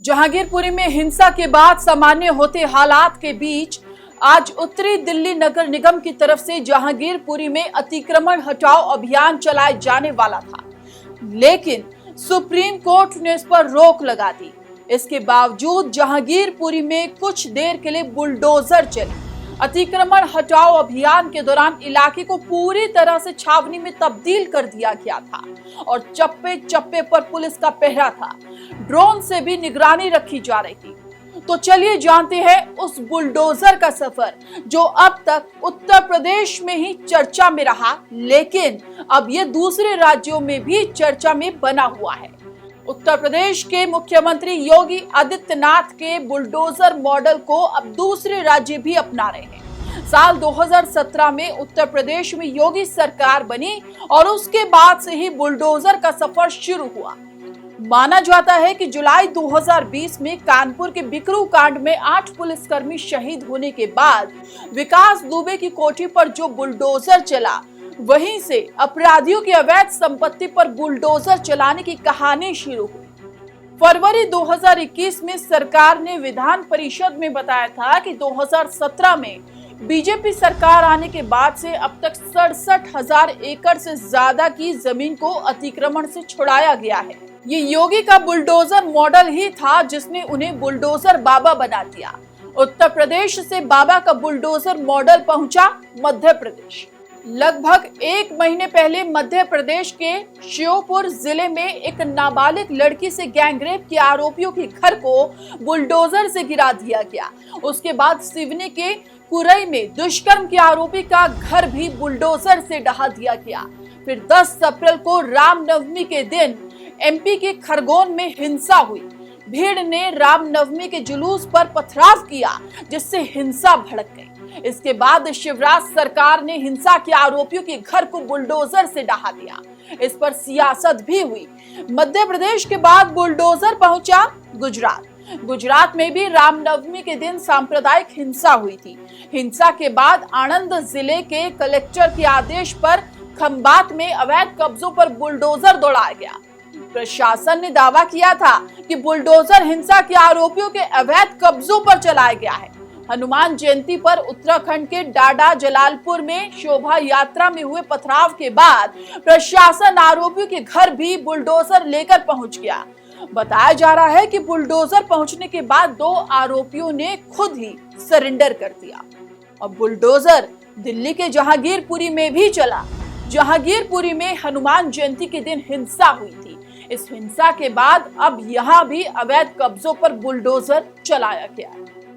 जहांगीरपुरी में हिंसा के बाद सामान्य होते हालात के बीच आज उत्तरी दिल्ली नगर निगम की तरफ से जहांगीरपुरी में अतिक्रमण हटाओ अभियान चलाए जाने वाला था, लेकिन सुप्रीम कोर्ट ने इस पर रोक लगा दी। इसके बावजूद जहांगीरपुरी में कुछ देर के लिए बुलडोजर चली। अतिक्रमण हटाओ अभियान के दौरान इलाके को पूरी तरह से छावनी में तब्दील कर दिया गया था और चप्पे चप्पे पर पुलिस का पहरा था। ड्रोन से भी निगरानी रखी जा रही थी। तो चलिए जानते हैं उस बुलडोजर का सफर जो अब तक उत्तर प्रदेश में ही चर्चा में रहा, लेकिन अब ये दूसरे राज्यों में भी चर्चा में बना हुआ है। उत्तर प्रदेश के मुख्यमंत्री योगी आदित्यनाथ के बुलडोजर मॉडल को अब दूसरे राज्य भी अपना रहे हैं। साल 2017 में उत्तर प्रदेश में योगी सरकार बनी और उसके बाद से ही बुलडोजर का सफर शुरू हुआ। माना जाता है कि जुलाई 2020 में कानपुर के बिकरू कांड में 8 पुलिसकर्मी शहीद होने के बाद विकास दुबे की कोठी पर जो बुलडोजर चला, वहीं से अपराधियों की अवैध संपत्ति पर बुलडोजर चलाने की कहानी शुरू हुई। फरवरी 2021 में सरकार ने विधान परिषद में बताया था कि 2017 में बीजेपी सरकार आने के बाद से अब तक 67,000 एकड़ से ज्यादा की जमीन को अतिक्रमण से छुड़ाया गया है। ये योगी का बुलडोजर मॉडल ही था जिसने उन्हें बुलडोजर बाबा बना दिया। उत्तर प्रदेश से बाबा का बुलडोजर मॉडल पहुंचा मध्य प्रदेश। लगभग 1 महीने पहले मध्य प्रदेश के श्योपुर जिले में एक नाबालिग लड़की से गैंगरेप के आरोपियों के घर को बुलडोजर से गिरा दिया गया। उसके बाद सिवनी के कुरई में दुष्कर्म के आरोपी का घर भी बुलडोजर से ढहा दिया गया। फिर 10 अप्रैल को रामनवमी के दिन एमपी के खरगोन में हिंसा हुई। भीड़ ने रामनवमी के जुलूस पर पथराव किया, जिससे हिंसा भड़क गई। इसके बाद शिवराज सरकार ने हिंसा के आरोपियों के घर को बुलडोजर से ढहा दिया। इस पर सियासत भी हुई। मध्य प्रदेश के बाद बुलडोजर पहुंचा गुजरात। गुजरात में भी रामनवमी के दिन सांप्रदायिक हिंसा हुई थी। हिंसा के बाद आणंद जिले के कलेक्टर के आदेश पर खंबात में अवैध कब्जों पर बुलडोजर दौड़ाया गया। प्रशासन ने दावा किया था कि बुलडोजर हिंसा के आरोपियों के अवैध कब्जों पर चलाया गया है। हनुमान जयंती पर उत्तराखंड के डाडा जलालपुर में शोभा यात्रा में हुए पथराव के बाद प्रशासन आरोपियों के घर भी बुलडोजर लेकर पहुंच गया। बताया जा रहा है कि बुलडोजर पहुंचने के बाद 2 आरोपियों ने खुद ही सरेंडर कर दिया। अब बुलडोजर दिल्ली के जहांगीरपुरी में भी चला। जहांगीरपुरी में हनुमान जयंती के दिन हिंसा हुई थी। इस हिंसा के बाद अब यहां भी अवैध कब्जों पर बुलडोजर चलाया गया है।